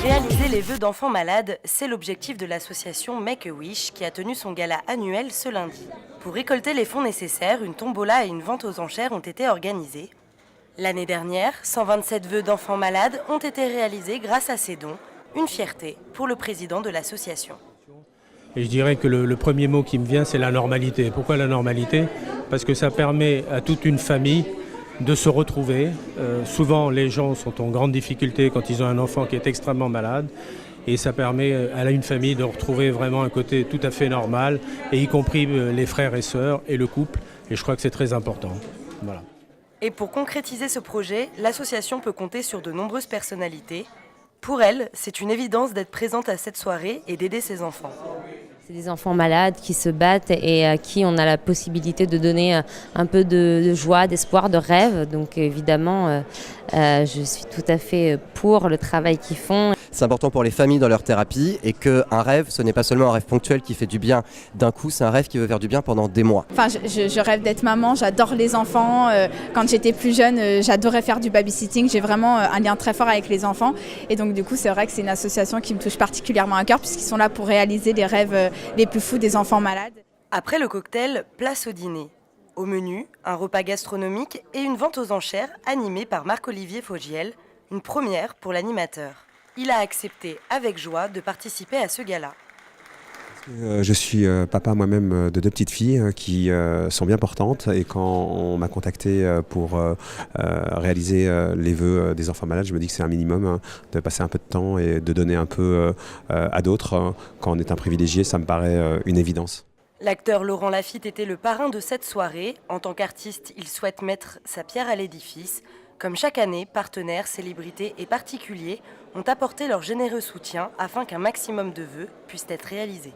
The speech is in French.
Réaliser les vœux d'enfants malades, c'est l'objectif de l'association Make-A-Wish qui a tenu son gala annuel ce lundi. Pour récolter les fonds nécessaires, une tombola et une vente aux enchères ont été organisées. L'année dernière, 127 vœux d'enfants malades ont été réalisés grâce à ces dons. Une fierté pour le président de l'association. Et je dirais que le premier mot qui me vient, c'est la normalité. Pourquoi la normalité? Parce que ça permet à toute une famille de se retrouver. Souvent, les gens sont en grande difficulté quand ils ont un enfant qui est extrêmement malade. Et ça permet à une famille de retrouver vraiment un côté tout à fait normal, et y compris les frères et sœurs et le couple. Et je crois que c'est très important. Voilà. Et pour concrétiser ce projet, l'association peut compter sur de nombreuses personnalités. Pour elle, c'est une évidence d'être présente à cette soirée et d'aider ses enfants. C'est des enfants malades qui se battent et à qui on a la possibilité de donner un peu de joie, d'espoir, de rêve. Donc évidemment, je suis tout à fait pour le travail qu'ils font. C'est important pour les familles dans leur thérapie et qu'un rêve, ce n'est pas seulement un rêve ponctuel qui fait du bien d'un coup, c'est un rêve qui veut faire du bien pendant des mois. Enfin, je rêve d'être maman, j'adore les enfants. Quand j'étais plus jeune, j'adorais faire du babysitting. J'ai vraiment un lien très fort avec les enfants. Et donc du coup, c'est vrai que c'est une association qui me touche particulièrement à cœur puisqu'ils sont là pour réaliser les rêves les plus fous des enfants malades. Après le cocktail, place au dîner. Au menu, un repas gastronomique et une vente aux enchères animée par Marc-Olivier Fogiel, une première pour l'animateur. Il a accepté avec joie de participer à ce gala. Je suis papa moi-même de 2 petites filles qui sont bien portantes, et quand on m'a contacté pour réaliser les vœux des enfants malades, je me dis que c'est un minimum de passer un peu de temps et de donner un peu à d'autres. Quand on est un privilégié, ça me paraît une évidence. L'acteur Laurent Lafitte était le parrain de cette soirée. En tant qu'artiste, il souhaite mettre sa pierre à l'édifice. Comme chaque année, partenaires, célébrités et particuliers ont apporté leur généreux soutien afin qu'un maximum de vœux puissent être réalisés.